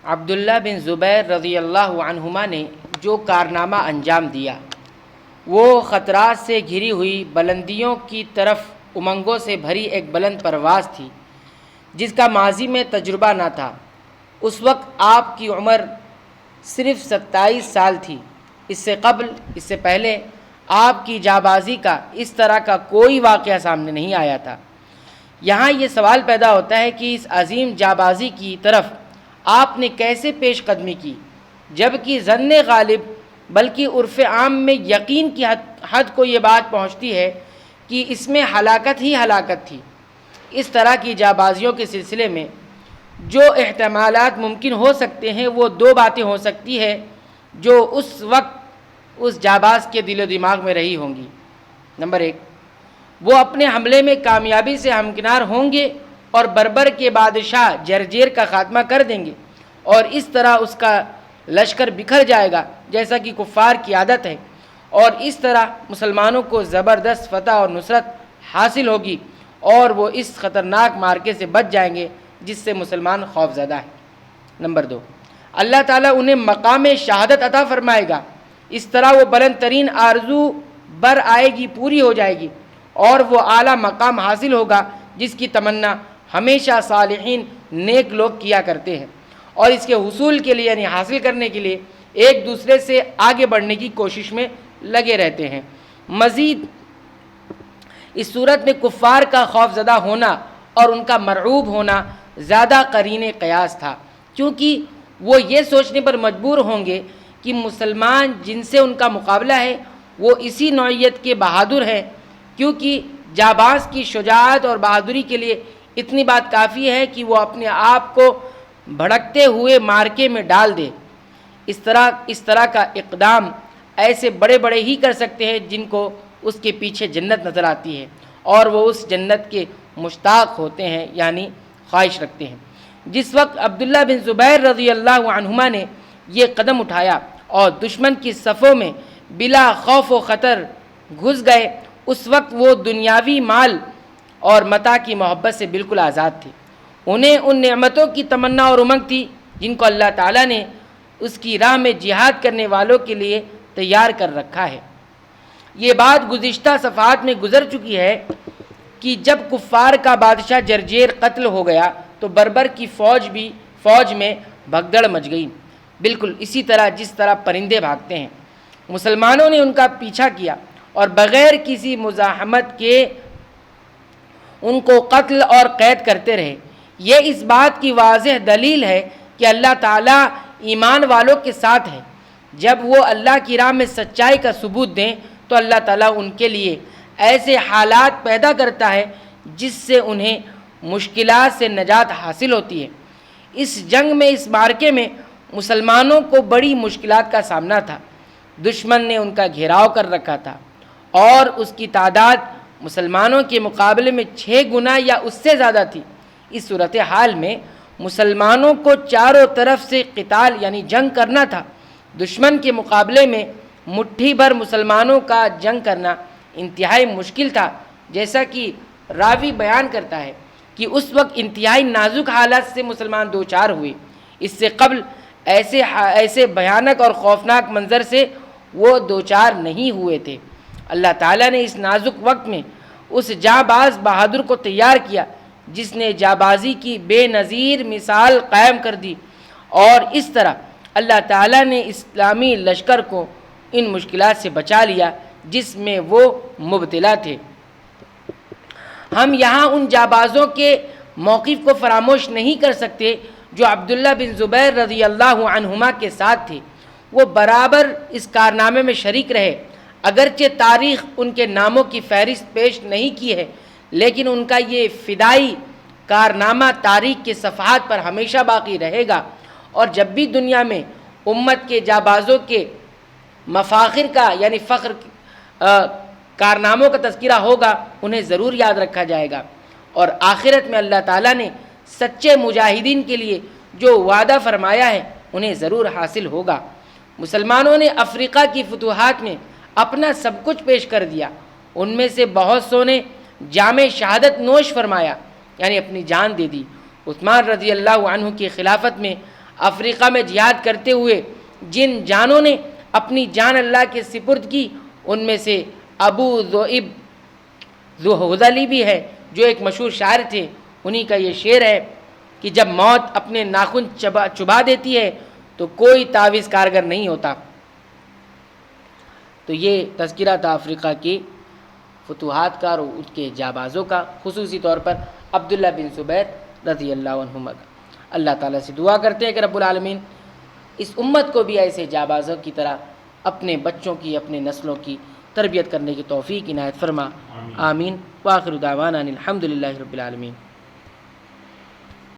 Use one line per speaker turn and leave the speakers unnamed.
عبداللہ بن زبیر رضی اللہ عنہما نے جو کارنامہ انجام دیا وہ خطرات سے گھری ہوئی بلندیوں کی طرف امنگوں سے بھری ایک بلند پرواز تھی جس کا ماضی میں تجربہ نہ تھا۔ اس وقت آپ کی عمر صرف 27 سال تھی۔ اس سے پہلے آپ کی جانبازی کا اس طرح کا کوئی واقعہ سامنے نہیں آیا تھا۔ یہاں یہ سوال پیدا ہوتا ہے کہ اس عظیم جانبازی کی طرف آپ نے کیسے پیش قدمی کی، جبکہ ظن غالب بلکہ عرف عام میں یقین کی حد کو یہ بات پہنچتی ہے کہ اس میں ہلاکت ہی ہلاکت تھی۔ اس طرح کی جانبازیوں کے سلسلے میں جو احتمالات ممکن ہو سکتے ہیں وہ دو باتیں ہو سکتی ہے جو اس وقت اس جانباز کے دل و دماغ میں رہی ہوں گی۔ نمبر 1، وہ اپنے حملے میں کامیابی سے ہمکنار ہوں گے اور بربر کے بادشاہ جرجیر کا خاتمہ کر دیں گے، اور اس طرح اس کا لشکر بکھر جائے گا جیسا کہ کفار کی عادت ہے، اور اس طرح مسلمانوں کو زبردست فتح اور نصرت حاصل ہوگی اور وہ اس خطرناک مارکے سے بچ جائیں گے جس سے مسلمان خوف زدہ ہے۔ نمبر 2، اللہ تعالیٰ انہیں مقام شہادت عطا فرمائے گا، اس طرح وہ بلند ترین آرزو بر آئے گی، پوری ہو جائے گی، اور وہ اعلیٰ مقام حاصل ہوگا جس کی تمنا ہمیشہ صالحین نیک لوگ کیا کرتے ہیں، اور اس کے حصول کے لیے یعنی حاصل کرنے کے لیے ایک دوسرے سے آگے بڑھنے کی کوشش میں لگے رہتے ہیں۔ مزید اس صورت میں کفار کا خوف زدہ ہونا اور ان کا مرعوب ہونا زیادہ قرین قیاس تھا، کیونکہ وہ یہ سوچنے پر مجبور ہوں گے کہ مسلمان جن سے ان کا مقابلہ ہے وہ اسی نوعیت کے بہادر ہیں، کیونکہ جانباز کی شجاعت اور بہادری کے لیے اتنی بات کافی ہے کہ وہ اپنے آپ کو بھڑکتے ہوئے مارکے میں ڈال دے۔ اس طرح کا اقدام ایسے بڑے بڑے ہی کر سکتے ہیں جن کو اس کے پیچھے جنت نظر آتی ہے اور وہ اس جنت کے مشتاق ہوتے ہیں یعنی خواہش رکھتے ہیں۔ جس وقت عبداللہ بن زبیر رضی اللہ عنہما نے یہ قدم اٹھایا اور دشمن کی صفوں میں بلا خوف و خطر گھس گئے، اس وقت وہ دنیاوی مال اور متاع کی محبت سے بالکل آزاد تھے۔ انہیں ان نعمتوں کی تمنا اور امنگ تھی جن کو اللہ تعالیٰ نے اس کی راہ میں جہاد کرنے والوں کے لیے تیار کر رکھا ہے۔ یہ بات گزشتہ صفحات میں گزر چکی ہے کہ جب کفار کا بادشاہ جرجیر قتل ہو گیا تو بربر کی فوج میں بھگدڑ مچ گئی، بالکل اسی طرح جس طرح پرندے بھاگتے ہیں۔ مسلمانوں نے ان کا پیچھا کیا اور بغیر کسی مزاحمت کے ان کو قتل اور قید کرتے رہے۔ یہ اس بات کی واضح دلیل ہے کہ اللہ تعالیٰ ایمان والوں کے ساتھ ہے۔ جب وہ اللہ کی راہ میں سچائی کا ثبوت دیں تو اللہ تعالیٰ ان کے لیے ایسے حالات پیدا کرتا ہے جس سے انہیں مشکلات سے نجات حاصل ہوتی ہے۔ اس جنگ میں، اس مارکے میں مسلمانوں کو بڑی مشکلات کا سامنا تھا۔ دشمن نے ان کا گھیراؤ کر رکھا تھا اور اس کی تعداد مسلمانوں کے مقابلے میں 6 گنا یا اس سے زیادہ تھی۔ اس صورتحال میں مسلمانوں کو چاروں طرف سے قتال یعنی جنگ کرنا تھا۔ دشمن کے مقابلے میں مٹھی بھر مسلمانوں کا جنگ کرنا انتہائی مشکل تھا، جیسا کہ راوی بیان کرتا ہے کہ اس وقت انتہائی نازک حالات سے مسلمان دوچار ہوئے۔ اس سے قبل ایسے بھیانک اور خوفناک منظر سے وہ دوچار نہیں ہوئے تھے۔ اللہ تعالیٰ نے اس نازک وقت میں اس جانباز بہادر کو تیار کیا جس نے جانبازی کی بے نظیر مثال قائم کر دی، اور اس طرح اللہ تعالیٰ نے اسلامی لشکر کو ان مشکلات سے بچا لیا جس میں وہ مبتلا تھے۔ ہم یہاں ان جانبازوں کے موقف کو فراموش نہیں کر سکتے جو عبداللہ بن زبیر رضی اللہ عنہما کے ساتھ تھے۔ وہ برابر اس کارنامے میں شریک رہے، اگرچہ تاریخ ان کے ناموں کی فہرست پیش نہیں کی ہے، لیکن ان کا یہ فدائی کارنامہ تاریخ کے صفحات پر ہمیشہ باقی رہے گا، اور جب بھی دنیا میں امت کے جانبازوں کے مفاخر کا یعنی فخر کارناموں کا تذکرہ ہوگا انہیں ضرور یاد رکھا جائے گا، اور آخرت میں اللہ تعالیٰ نے سچے مجاہدین کے لیے جو وعدہ فرمایا ہے انہیں ضرور حاصل ہوگا۔ مسلمانوں نے افریقہ کی فتوحات میں اپنا سب کچھ پیش کر دیا۔ ان میں سے بہت سو نے جام شہادت نوش فرمایا یعنی اپنی جان دے دی۔ عثمان رضی اللہ عنہ کی خلافت میں افریقہ میں جہاد کرتے ہوئے جن جانوں نے اپنی جان اللہ کے سپرد کی ان میں سے ابو ذؤب ذوحذلی بھی ہے جو ایک مشہور شاعر تھے. انہی کا یہ شعر ہے کہ جب موت اپنے ناخن چبا دیتی ہے تو کوئی تعویذ کارگر نہیں ہوتا. تو یہ تذکرہ تھا افریقہ کی فتوحات کا اور ان کے جابازوں کا، خصوصی طور پر عبداللہ بن زبیر رضی اللہ عنہما کا. اللہ تعالیٰ سے دعا کرتے ہیں کہ رب العالمین اس امت کو بھی ایسے جابازوں کی طرح اپنے بچوں کی، اپنے نسلوں کی تربیت کرنے کی توفیق عنایت فرما. آمین. وآخر دعوانا ان الحمد للہ رب العالمین.